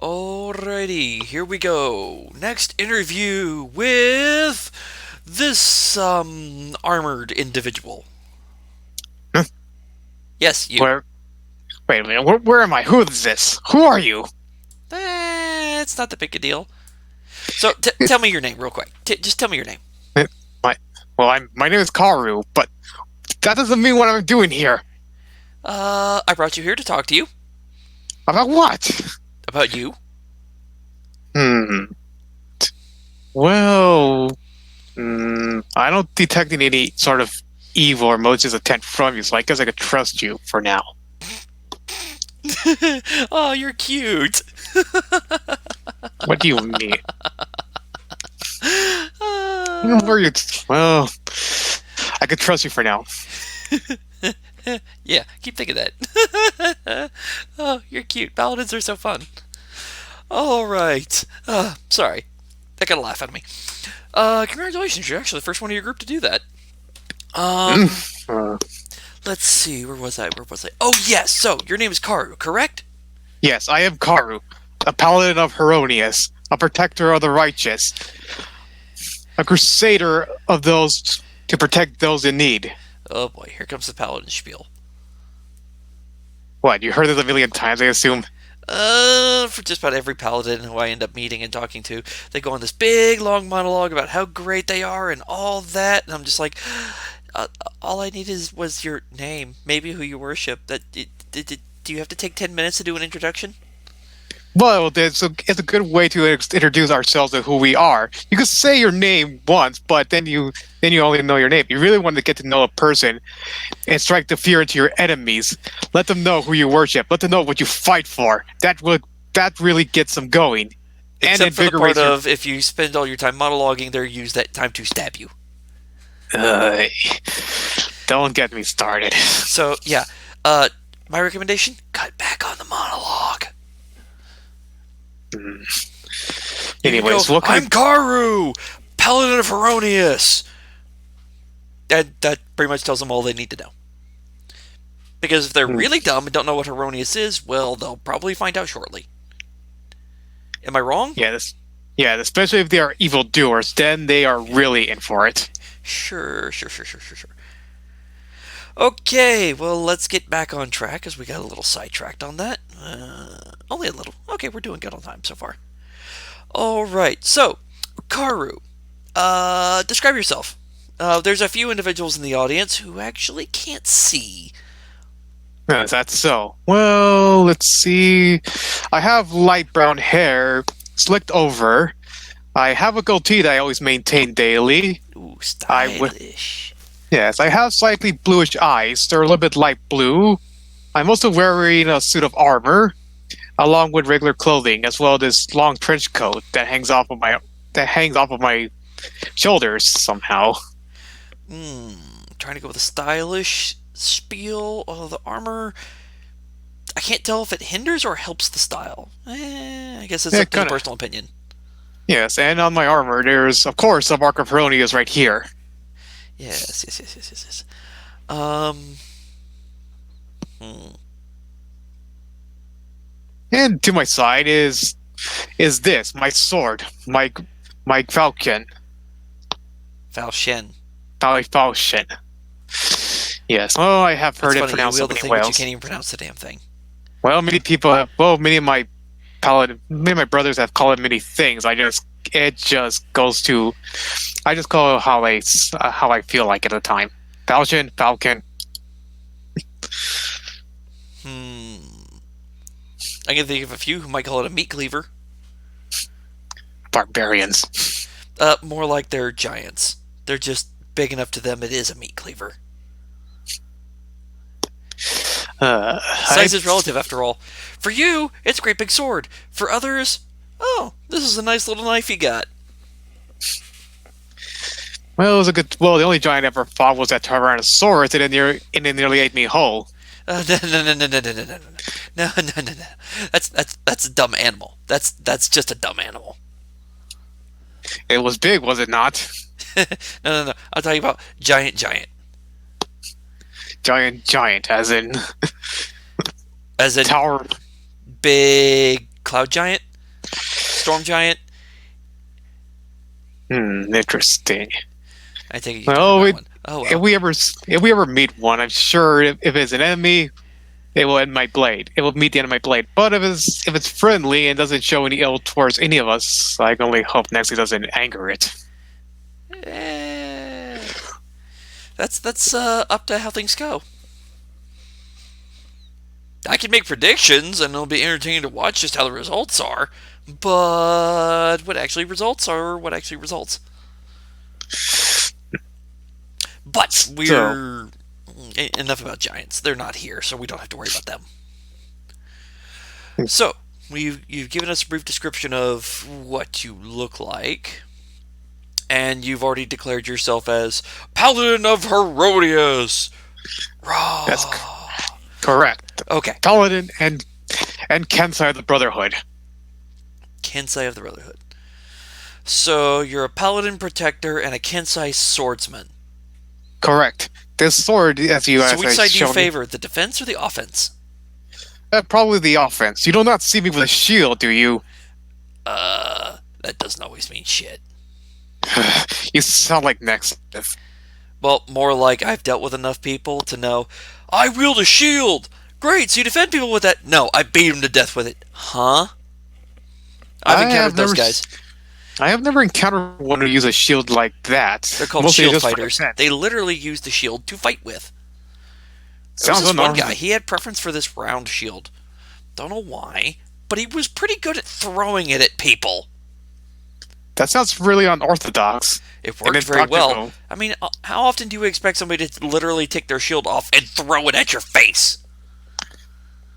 Alrighty, here we go. Next interview with this armored individual. Huh? Yes, you. Where? Wait a minute. Where am I? Who is this? Who are you? It's not that big a deal. So tell me your name real quick. Just tell me your name. My, my name is Caru, but that doesn't mean what I'm doing here. I brought you here to talk to you About what? about you. Hmm. Well, I don't detect any sort of evil or malicious intent from you, so I guess I could trust you for now. Oh, you're cute. What do you mean? Uh, Where you? Well, I could trust you for now. yeah, keep thinking that. Oh, you're cute. Paladins are so fun. All right. Sorry. That got a laugh out of me. Congratulations. You're actually the first one of your group to do that. Hmm. Um, let's see. Where was I? Oh, yes. So, your name is Caru, correct? Yes, I am Caru, a paladin of Heronius, a protector of the righteous, a crusader of those to protect those in need. Oh, boy. Here comes the paladin spiel. What, you heard this a million times, I assume? For just about every paladin who I end up meeting and talking to, they go on this big, long monologue about how great they are and all that, and I'm just like, all I need was your name, maybe who you worship. Do you have to take 10 minutes to do an introduction? Well, it's a good way to introduce ourselves to who we are. You could say your name once, but then you only know your name. You really want to get to know a person and strike the fear into your enemies. Let them know who you worship. Let them know what you fight for. That really gets them going. And Except for the part invigorates your. of if you spend all your time monologuing, they'll use that time to stab you. Uh, don't get me started. So, yeah, my recommendation, cut back on the monologue. You can Anyways, go, what kind I'm Caru, Paladin of Heronius. That pretty much tells them all they need to know. Because if they're really dumb and don't know what Heronius is, well, they'll probably find out shortly. Am I wrong? Yeah, especially if they are evildoers, then they are really in for it. Sure. Okay, well, let's get back on track because we got a little sidetracked on that. Only a little. Okay, we're doing good on time so far. Alright, so, Caru, describe yourself. There's a few individuals in the audience who actually can't see. Is that so? Well, let's see. I have light brown hair, slicked over. I have a goatee that I always maintain daily. Ooh, I w- stylish. yes, I have slightly bluish eyes. They're a little bit light blue. I'm also wearing a suit of armor, along with regular clothing, as well as this long trench coat that hangs off of my shoulders somehow. Trying to go with a stylish spiel. Oh, the armor. I can't tell if it hinders or helps the style. I guess it's Yeah, up to the kind of. personal opinion. Yes, and on my armor, there's of course a mark of Heronius right here. Yes. Um, hmm. And to my side is this my sword, my falcon, Falshen. falchion. Yes. Oh, I have It's heard it funny, you pronounced so wield the many thing, but you ways. can't even pronounce the damn thing. Well, many people have. Well, many of my brothers have called it many things. It just goes to. I just call it how I feel like at the time. Falcon. Hmm. I can think of a few who might call it a meat cleaver. Barbarians. More like they're giants. They're just big enough to them it is a meat cleaver. Uh, Size I, is relative, after all. For you, it's a great big sword. For others, oh, this is a nice little knife you got. well, it was a good. Well, the only giant I ever fought was that Tyrannosaurus, and it nearly ate me whole. No. That's a dumb animal. That's just a dumb animal. It was big, was it not? No. I'm talking about giant. Giant, As in tower. big cloud giant. storm giant. Interesting. I take it you don't know Well, that one. Oh well. if we ever meet one, I'm sure if it's an enemy, it will end my blade. It will meet the end of my blade. But if it's friendly and doesn't show any ill towards any of us, I can only hope next it doesn't anger it. Eh, that's up to how things go. I can make predictions, and it'll be entertaining to watch just how the results are. But what actually results are what actually results. But So, we're enough about giants. They're not here, so we don't have to worry about them. So you've given us a brief description of what you look like, and you've already declared yourself as Paladin of Herodias. that's Raw. correct. Okay, Paladin and Kensai of the Brotherhood. Kensai of the Brotherhood. So you're a Paladin protector and a Kensai swordsman. Correct. This sword, as you So as which I side do you shown me, favor, the defense or the offense? probably the offense. You do not see me with a shield, do you? That doesn't always mean shit. You sound like Nexus. Well, more like I've dealt with enough people to know I wield a shield. Great, so you defend people with that? No, I beat them to death with it. Huh? I've I encountered have those never guys. I have never encountered one who uses a shield like that. They're called Mostly shield just for fighters. defense. They literally use the shield to fight with. There was Sounds this one unarmed. guy. He had preference for this round shield. Don't know why, but he was pretty good at throwing it at people. That sounds really unorthodox. It And worked it's very well. practical. I mean, how often do you expect somebody to literally take their shield off and throw it at your face?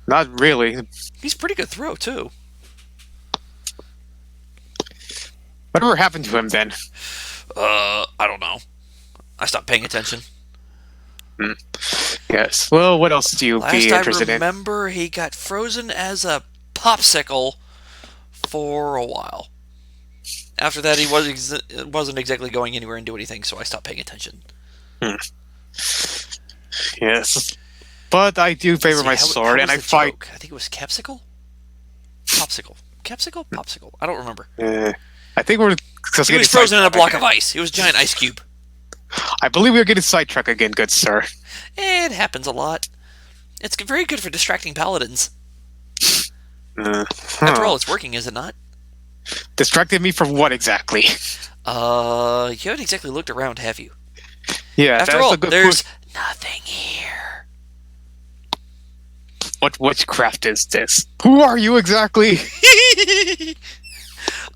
Not really. He's pretty good throw, too. Whatever happened to him then? I don't know. I stopped paying attention. Yes. Well, what else do you Last be I interested in? remember, he got frozen as a popsicle for a while. After that, he wasn't exactly going anywhere and do anything, so I stopped paying attention. Yes. But I do favor See, my how sword, was and I the fight. joke? I think it was capsicle? Popsicle. Capsicle? Popsicle. I don't remember. I think we're just He getting was frozen in a sidetracked block of again. ice. It was a giant ice cube. I believe we're getting sidetracked again, good sir. It happens a lot. It's very good for distracting paladins. Uh, After huh. all, it's working, is it not? Distracted me from what exactly? You haven't exactly looked around, have you? Yeah, After that's all, a good there's point. nothing here. What witchcraft is this? Who are you exactly?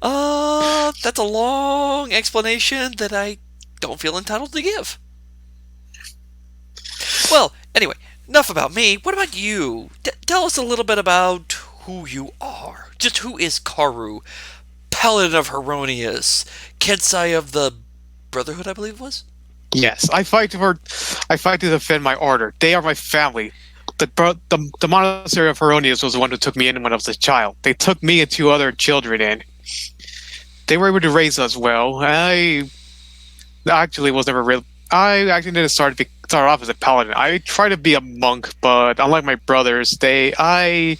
That's a long explanation that I don't feel entitled to give. Well, anyway, enough about me. What about you? Tell us a little bit about who you are. Just who is Caru, Paladin of Heronius, Kensai of the Brotherhood, I believe it was? Yes, I fight to defend my order. They are my family. The monastery of Heronius was the one who took me in when I was a child. They took me and two other children in. They were able to raise us well. I actually was never real. I actually didn't start off as a paladin. I tried to be a monk, but unlike my brothers, I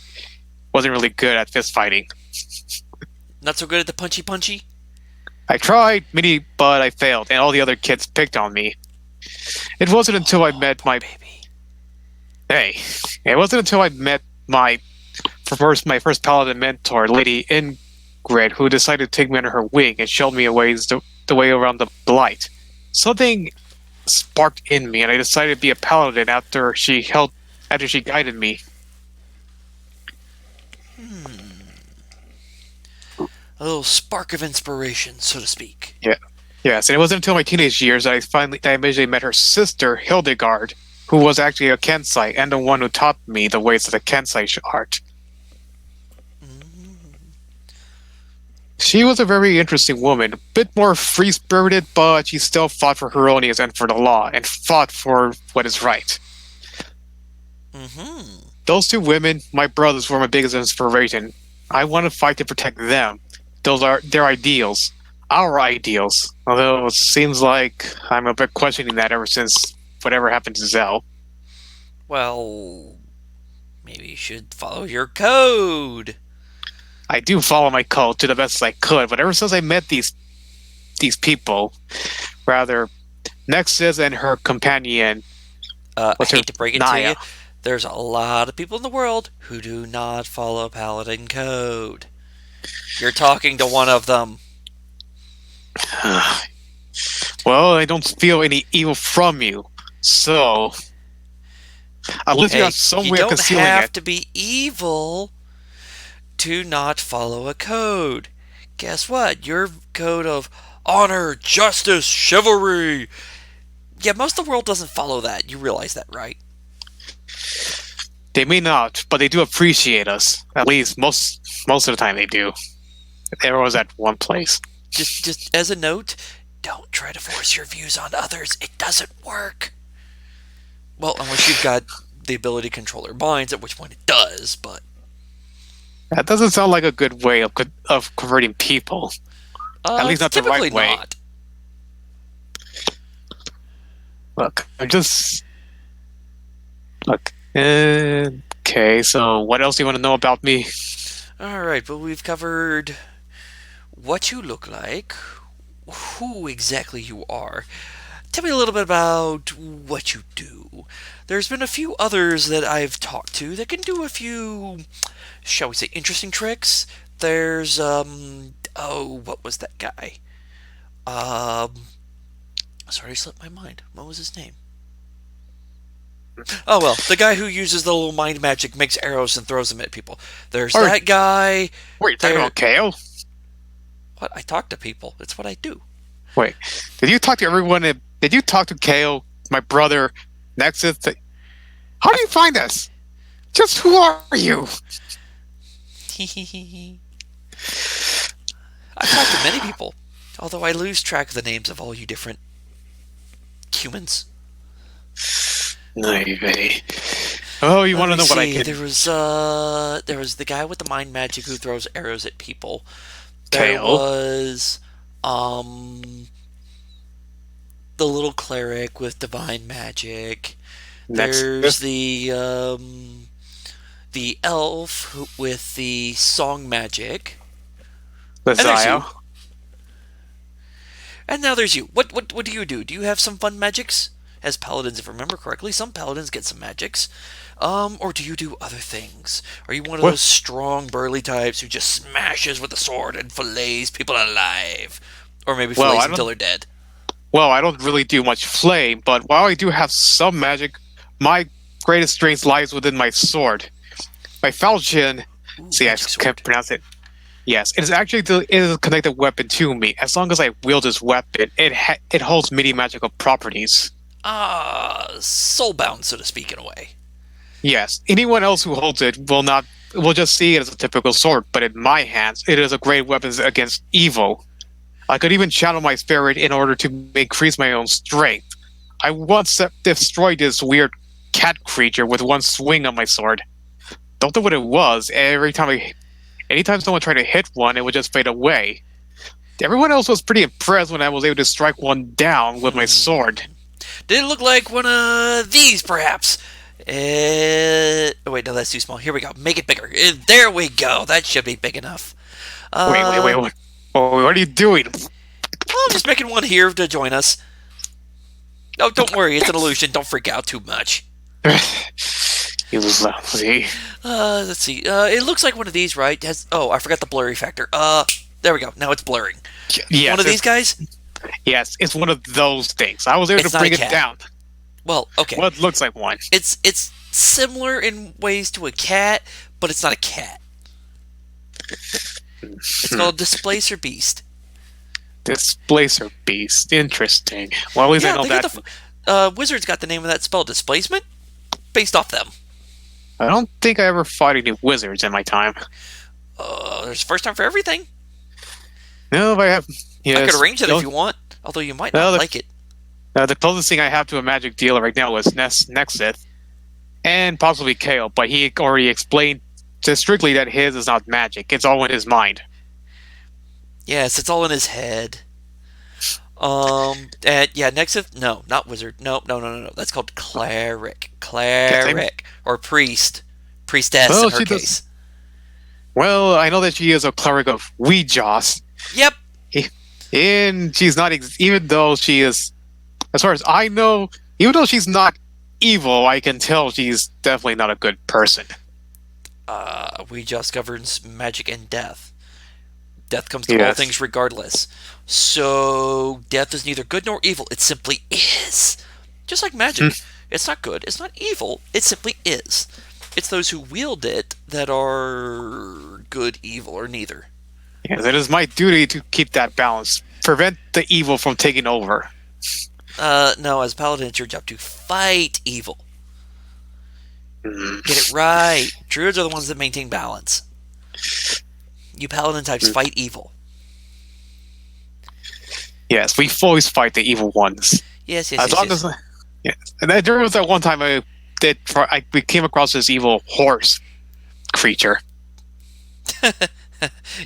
wasn't really good at fist fighting. Not so good at the punchy punchy? I tried many, but I failed, and all the other kids picked on me. It wasn't until I met Poor my baby. Hey, it wasn't until I met my first paladin mentor, Lady Ingrid, who decided to take me under her wing and showed me the way around the blight. Something sparked in me, and I decided to be a paladin after she guided me. A little spark of inspiration, so to speak. Yeah, yes, and it wasn't until my teenage years that I eventually met her sister Hildegard, who was actually a Kensai and the one who taught me the ways of the Kensai art. She was a very interesting woman, a bit more free-spirited, but she still fought for Heronius and for the law, and fought for what is right. Mm-hmm. Those two women, my brothers, were my biggest inspiration. I want to fight to protect them. Those are their ideals. Our ideals. Although it seems like I'm a bit questioning that ever since whatever happened to Zell. Well, maybe you should follow your code. I do follow my code to the best as I could, but ever since I met these people, rather Nexus and her companion, I what's her hate to break it to Naya. you, there's a lot of people in the world who do not follow Paladin code. You're talking to one of them. Well, I don't feel any evil from you, so unless you have Hey, some you way of don't concealing have it. to be evil to not follow a code. Guess what? Your code of honor, justice, chivalry. Yeah, most of the world doesn't follow that. You realize that, right? They may not, but they do appreciate us. At least most of the time they do. Everyone's at one place. Just as a note, don't try to force your views on others. It doesn't work. Well, unless you've got the ability to control their minds, at which point it does, but That doesn't sound like a good way of converting people. At least it's not the right typically way. not. Look, I'm just look. Okay, so what else do you want to know about me? Alright, but we've covered what you look like, who exactly you are. Tell me a little bit about what you do. There's been a few others that I've talked to that can do a few, shall we say, interesting tricks. There's, oh, what was that guy? Um, sorry, slipped my mind. What was his name? Oh well, the guy who uses the little mind magic, makes arrows and throws them at people. There's Or that guy. wait, you're talking There. about Kale? What? I talk to people. It's what I do. Wait, did you talk to everyone? Did you talk to Kale, my brother, Nexus? How do you find us? Just who are you? I've talked to many people, although I lose track of the names of all you different humans. Maybe. Oh, you Let want to me know what I see. can? There was the guy with the mind magic who throws arrows at people. There Kale, was um the little cleric with divine magic. There's Nexus, the elf with the song magic. And there's Messiah. you. And now there's you. What do you do? Do you have some fun magics? As paladins, if I remember correctly, some paladins get some magics. Or do you do other things? Are you one of Well, those strong, burly types who just smashes with a sword and fillets people alive? Or maybe well, fillets I them till don't. they're dead? Well, I don't really do much flame, but while I do have some magic, my greatest strength lies within my sword. My falchion. Ooh, See, I magic can't sword. pronounce it. Yes, it is actually it is a connected weapon to me. As long as I wield this weapon, it holds many magical properties. Soulbound, so to speak, in a way. Yes, anyone else who holds it will just see it as a typical sword, but in my hands, it is a great weapon against evil. I could even channel my spirit in order to increase my own strength. I once destroyed this weird cat creature with one swing of my sword. Don't know what it was. Anytime someone tried to hit one, it would just fade away. Everyone else was pretty impressed when I was able to strike one down with my sword. Did it look like one of these, perhaps? Oh wait, no, that's too small. Here we go. Make it bigger. There we go. That should be big enough. Wait, Uh, what? Oh, what are you doing? well, I'm just making one here to join us. Oh, don't worry. It's an illusion. Don't freak out too much. You lousy. Let's see. It looks like one of these, right? Oh, I forgot the blurry factor. There we go. Now it's blurring. One Yes, of these guys? yes, it's one of those things. I was able It's to not a bring it cat. down. Well, okay. Well, it looks like one. It's similar in ways to a cat, but it's not a cat. It's called Displacer Beast. Displacer beast. Interesting. Well, at least I Yeah, know they got that. Wizards got the name of that spell, Displacement, based off them. I don't think I ever fought any wizards in my time. There's a first time for everything. No, but I have. I could Yes. arrange it if you want, although you might No, not like it. the closest thing I have to a magic dealer right now is Nexus and possibly Kale, but he already explained just strictly that his is not magic. It's all in his mind. Yes, it's all in his head. And yeah, Nexus, no, not wizard. No, no, no, no, no. That's called cleric. Can't say. Cleric. Or priest. Priestess Well, in her she does. case. Well, I know that she is a cleric of Ouija's, Yep. and she's not even though she is, as far as I know, even though she's not evil, I can tell she's definitely not a good person. We just governs magic and death. Death comes to all Yes. things regardless. So death is neither good nor evil. It simply is. Just like magic. It's not good. It's not evil. It simply is. It's those who wield it that are good, evil, or neither. Yes, it is my duty to keep that balance, prevent the evil from taking over. No, as paladin, it's your job to fight evil. Mm, Get it right. Druids are the ones that maintain balance. You paladin types mm. fight evil. Yes, we always fight the evil ones. Yes, yes, As yes, long yes. as, yes. And then there was that one time we came across this evil horse creature.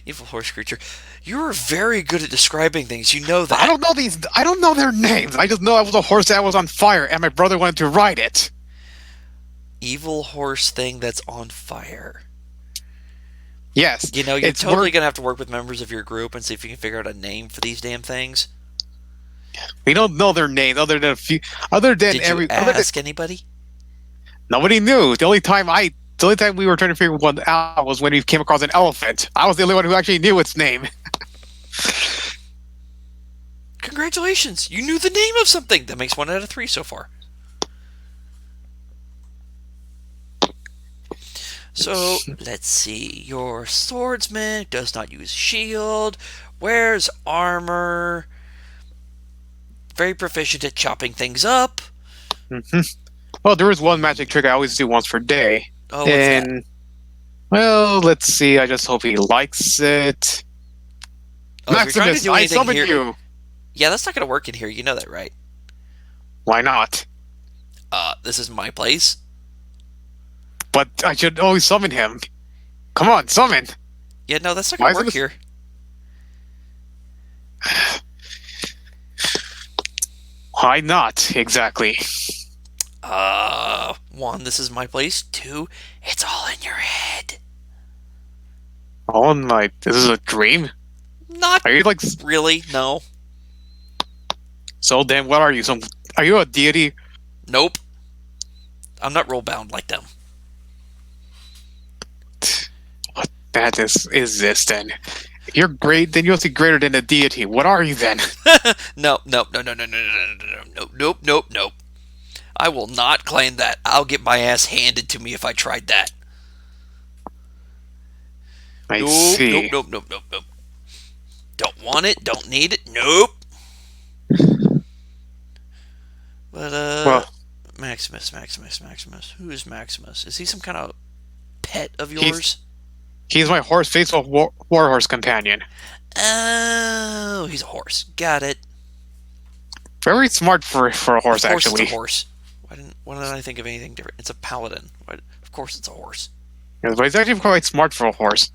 Evil horse creature. You're very good at describing things. You know I that. don't know these. I don't know their names. I just know it was a horse that was on fire, and my brother wanted to ride it. Evil horse thing that's on fire. Yes, You know, you're it's totally work. going to have to work with members of your group and see if you can figure out a name for these damn things. We don't know their names other than a few. Other than Did you every. Other than ask anybody? nobody knew. The only time we were trying to figure one out was when we came across an elephant. I was the only one who actually knew its name. Congratulations! You knew the name of something! That makes 1 out of 3 so far. So, let's see. Your swordsman does not use shield, wears armor, very proficient at chopping things up. Hmm. Well, there is one magic trick I always do once per day, Oh, what's that? and well, let's see. I just hope he likes it. Oh, if you're trying to Maximus, do I anything summon here. you. Yeah, that's not going to work in here. You know that, right? Why not? This is my place. But I should always summon him. Come on, summon. Yeah, no, that's not Why going to is work it? here. Why not exactly? One, this is my place. Two, it's all in your head. Oh my! This is a dream. Not Are you like really, no. so? Then what are you? Some? Are you a deity? Nope. I'm not rule bound like them. What is this then? If you're great, then you must be greater than a deity. What are you then? No, no, no, no, no, no, no, no, no, no, nope, nope, nope. I will not claim that. I'll get my ass handed to me if I tried that. I Nope, nope, see. nope, nope, nope, nope. Don't want it. Don't need it. Nope. But Well, Maximus. Who is Maximus? Is he some kind of pet of he's yours? he's my faithful warhorse companion. Oh, he's a horse. Got it. Very smart for a Of horse, course, it's a actually. horse. Why didn't I think of anything different? It's a paladin. Of course, it's a horse. Yes, but he's actually quite smart for a horse.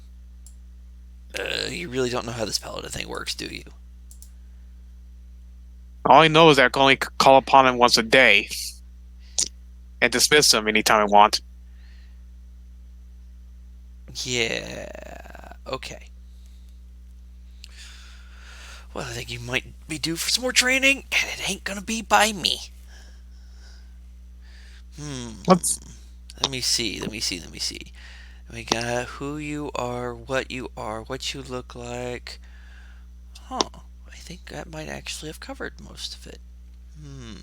You really don't know how this paladin thing works, do you? All I know is that I can only call upon him once a day and dismiss him anytime I want. Yeah. Okay. Well, I think you might be due for some more training, and it ain't gonna be by me. Hmm. Let's. Let me see. We got who you are, what you look like. Huh. I think that might actually have covered most of it. Hmm.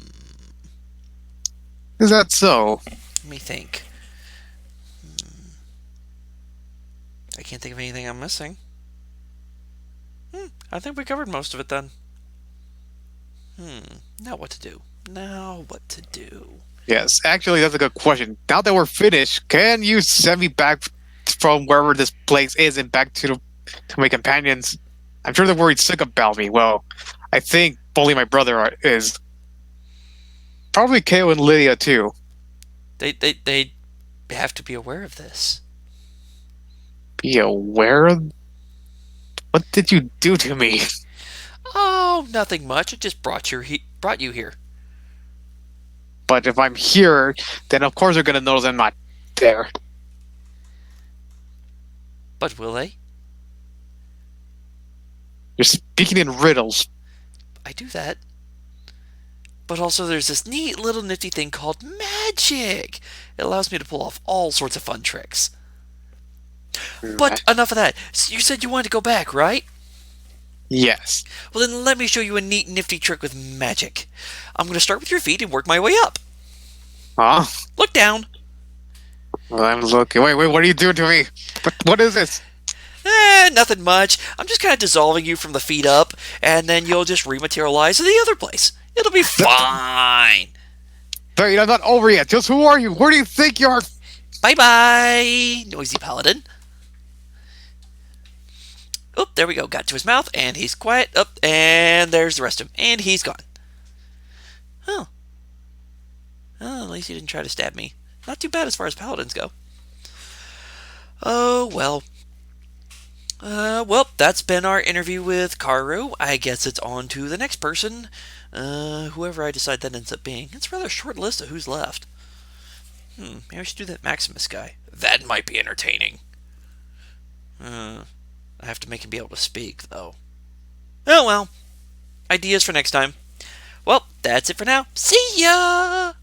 Is that so? Let me think. I can't think of anything I'm missing. I think we covered most of it then. Now what to do? Yes, actually, that's a good question. Now that we're finished, can you send me back from wherever this place is and back to my companions? I'm sure they're worried sick about me. Well, I think only my brother is. Probably Kale and Lydia too. They have to be aware of this. Be aware of what did you do to me? Oh, nothing much. It just brought you here. But if I'm here, then of course they're gonna notice I'm not there. But will they? You're speaking in riddles. I do that. But also, there's this neat little nifty thing called magic. It allows me to pull off all sorts of fun tricks. But enough of that. You said you wanted to go back, right? Yes. Well, then let me show you a neat, nifty trick with magic. I'm going to start with your feet and work my way up. Huh? Look down. Well, I'm looking. Wait, what are you doing to me? What is this? Nothing much. I'm just kind of dissolving you from the feet up, and then you'll just rematerialize in the other place. It'll be fine. Wait, I'm not over yet. Just who are you? Where do you think you are? Bye-bye, noisy paladin. Oop, there we go. Got to his mouth, and he's quiet. Up, and there's the rest of him, and he's gone. Oh. Oh, at least he didn't try to stab me. Not too bad as far as paladins go. Oh, well. Well, that's been our interview with Caru. I guess it's on to the next person. Whoever I decide that ends up being. It's a rather short list of who's left. Maybe I should do that Maximus guy. That might be entertaining. I have to make him be able to speak, though. Oh well. Ideas for next time. Well, that's it for now. See ya!